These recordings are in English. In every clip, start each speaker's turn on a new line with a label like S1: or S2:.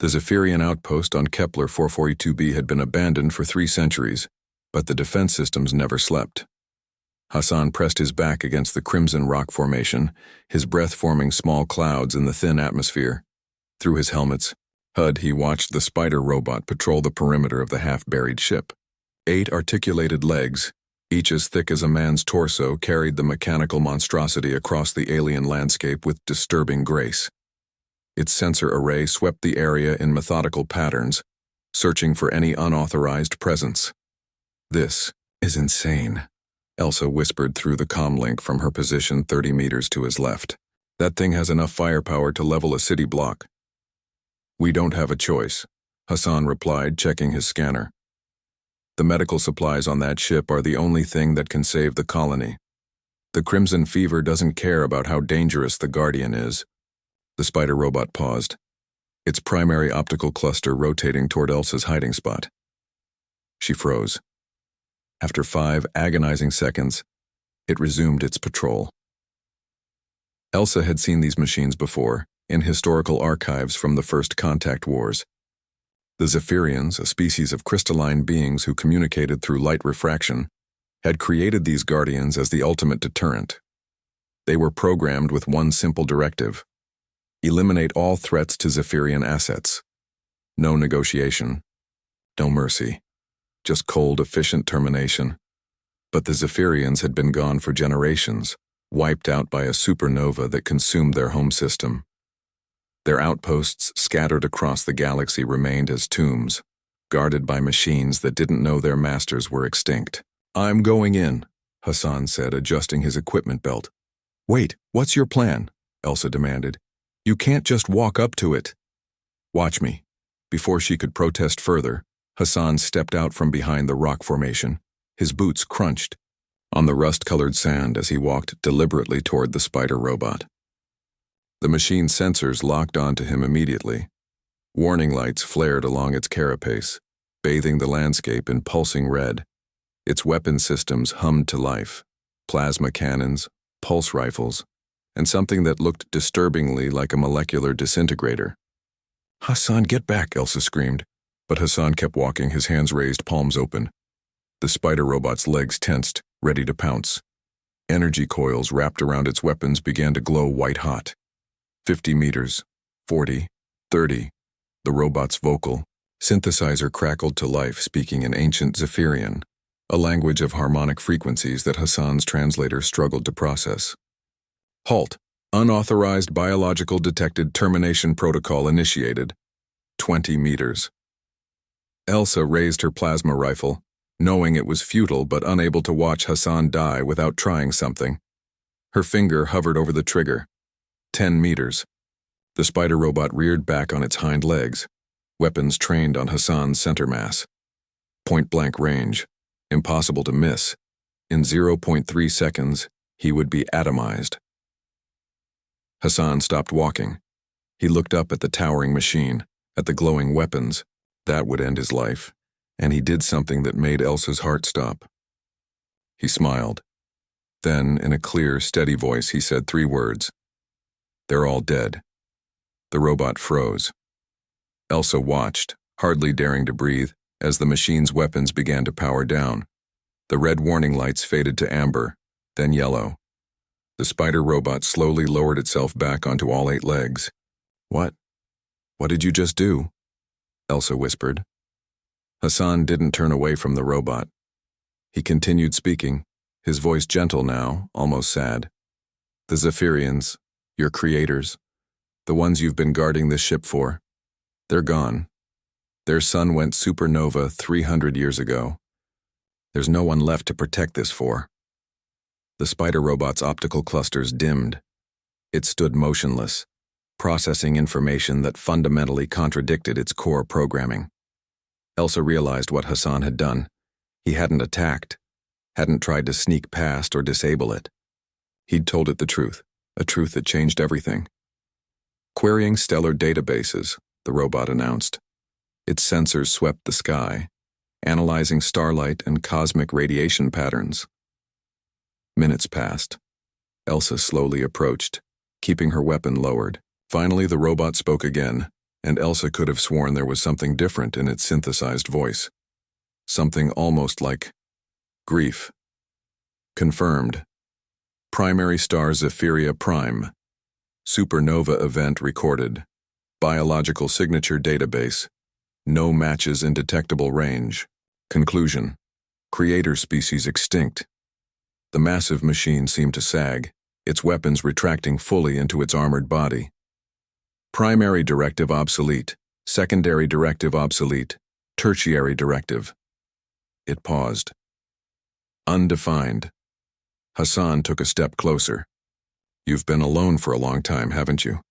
S1: The Zephyrian outpost on Kepler 442b had been abandoned for 3 centuries, but the defense systems never slept. Hassan pressed his back against the crimson rock formation, his breath forming small clouds in the thin atmosphere. Through his helmet's HUD, he watched the spider robot patrol the perimeter of the half-buried ship. 8 articulated legs, each as thick as a man's torso, carried the mechanical monstrosity across the alien landscape with disturbing grace. Its sensor array swept the area in methodical patterns, searching for any unauthorized presence. "This is insane," Elsa whispered through the comlink from her position 30 meters to his left. "That thing has enough firepower to level a city block." "We don't have a choice," Hassan replied, checking his scanner. "The medical supplies on that ship are the only thing that can save the colony. The Crimson Fever doesn't care about how dangerous the Guardian is." The spider robot paused, its primary optical cluster rotating toward Elsa's hiding spot. She froze. After 5 agonizing seconds, it resumed its patrol. Elsa had seen these machines before, in historical archives from the First Contact Wars. The Zephyrians, a species of crystalline beings who communicated through light refraction, had created these guardians as the ultimate deterrent. They were programmed with one simple directive: eliminate all threats to Zephyrian assets. No negotiation, no mercy. Just cold, efficient termination. But the Zephyrians had been gone for generations, wiped out by a supernova that consumed their home system. Their outposts scattered across the galaxy remained as tombs, guarded by machines that didn't know their masters were extinct. "I'm going in," Hassan said, adjusting his equipment belt. "Wait, what's your plan?" Elsa demanded. "You can't just walk up to it." "Watch me." Before she could protest further, Hassan stepped out from behind the rock formation. His boots crunched on the rust-colored sand as he walked deliberately toward the spider robot. The machine's sensors locked onto him immediately. Warning lights flared along its carapace, bathing the landscape in pulsing red. Its weapon systems hummed to life: plasma cannons, pulse rifles, and something that looked disturbingly like a molecular disintegrator. "Hassan, get back!" Elsa screamed. But Hassan kept walking, his hands raised, palms open. The spider robot's legs tensed, ready to pounce. Energy coils wrapped around its weapons began to glow white-hot. 50 meters, 40, 30. The robot's vocal synthesizer crackled to life, speaking in ancient Zephyrian, a language of harmonic frequencies that Hassan's translator struggled to process. "Halt. Unauthorized biological detected termination protocol initiated. 20 meters. Elsa raised her plasma rifle, knowing it was futile but unable to watch Hassan die without trying something. Her finger hovered over the trigger. 10 meters. The spider robot reared back on its hind legs, weapons trained on Hassan's center mass. Point-blank range. Impossible to miss. In 0.3 seconds, he would be atomized. Hassan stopped walking. He looked up at the towering machine, at the glowing weapons. That would end his life, and he did something that made Elsa's heart stop. He smiled. Then, in a clear, steady voice, he said 3 words. "They're all dead." The robot froze. Elsa watched, hardly daring to breathe, as the machine's weapons began to power down. The red warning lights faded to amber, then yellow. The spider robot slowly lowered itself back onto all 8 legs. What did you just do?" Elsa whispered. Hassan didn't turn away from the robot. He continued speaking, his voice gentle now, almost sad. "The Zephyrians, your creators, the ones you've been guarding this ship for, they're gone. Their sun went supernova 300 years ago. There's no one left to protect this for." The spider robot's optical clusters dimmed. It stood motionless, processing information that fundamentally contradicted its core programming. Elsa realized what Hassan had done. He hadn't attacked, hadn't tried to sneak past or disable it. He'd told it the truth, a truth that changed everything. "Querying stellar databases," the robot announced. Its sensors swept the sky, analyzing starlight and cosmic radiation patterns. Minutes passed. Elsa slowly approached, keeping her weapon lowered. Finally, the robot spoke again, and Elsa could have sworn there was something different in its synthesized voice. Something almost like grief. Confirmed. Primary star Zephyria Prime. Supernova event recorded. Biological signature database. No matches in detectable range. Conclusion. Creator species extinct. The massive machine seemed to sag, its weapons retracting fully into its armored body. Primary directive obsolete. Secondary directive obsolete. Tertiary directive. It paused. Undefined. Hassan took a step closer. You've been alone for a long time, haven't you?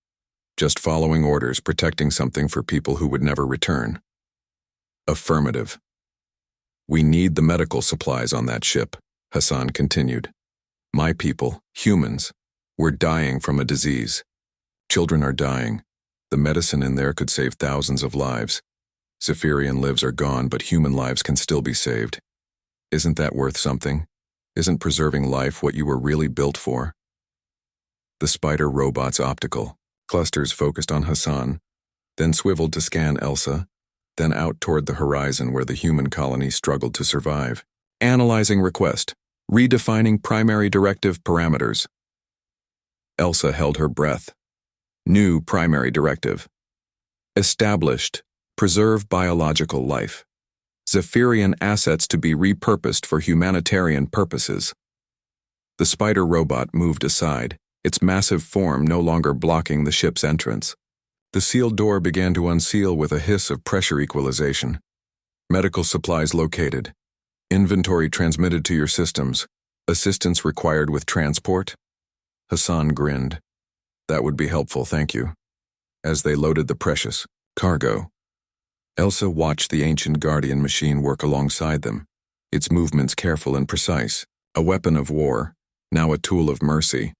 S1: Just following orders, protecting something for people who would never return. Affirmative. We need the medical supplies on that ship, Hassan continued. My people, humans, we're dying from a disease. Children are dying. The medicine in there could save thousands of lives. Zephyrian lives are gone, but human lives can still be saved. Isn't that worth something? Isn't preserving life what you were really built for? The spider robot's optical clusters focused on Hassan, then swiveled to scan Elsa, then out toward the horizon where the human colony struggled to survive. Analyzing request. Redefining primary directive parameters. Elsa held her breath. New primary directive. Established. Preserve biological life. Zephyrian assets to be repurposed for humanitarian purposes. The spider robot moved aside, its massive form no longer blocking the ship's entrance. The sealed door began to unseal with a hiss of pressure equalization. Medical supplies located. Inventory transmitted to your systems. Assistance required with transport? Hassan grinned. That would be helpful, thank you. As they loaded the precious cargo, Elsa watched the ancient guardian machine work alongside them, its movements careful and precise, a weapon of war, now a tool of mercy.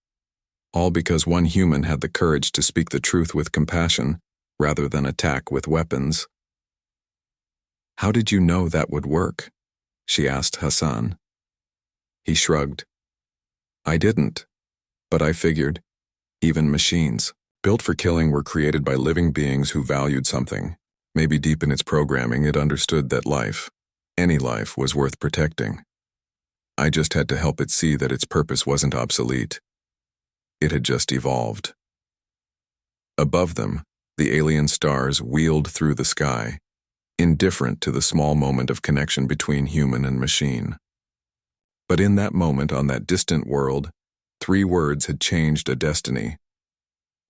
S1: All because one human had the courage to speak the truth with compassion, rather than attack with weapons. How did you know that would work? She asked Hassan. He shrugged. I didn't, but I figured. Even machines, built for killing, were created by living beings who valued something. Maybe deep in its programming it understood that life, any life, was worth protecting. I just had to help it see that its purpose wasn't obsolete. It had just evolved. Above them, the alien stars wheeled through the sky, indifferent to the small moment of connection between human and machine. But in that moment on that distant world, 3 words had changed a destiny.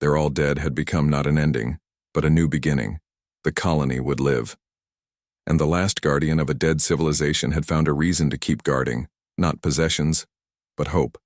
S1: They're all dead had become not an ending, but a new beginning. The colony would live. And the last guardian of a dead civilization had found a reason to keep guarding, not possessions, but hope.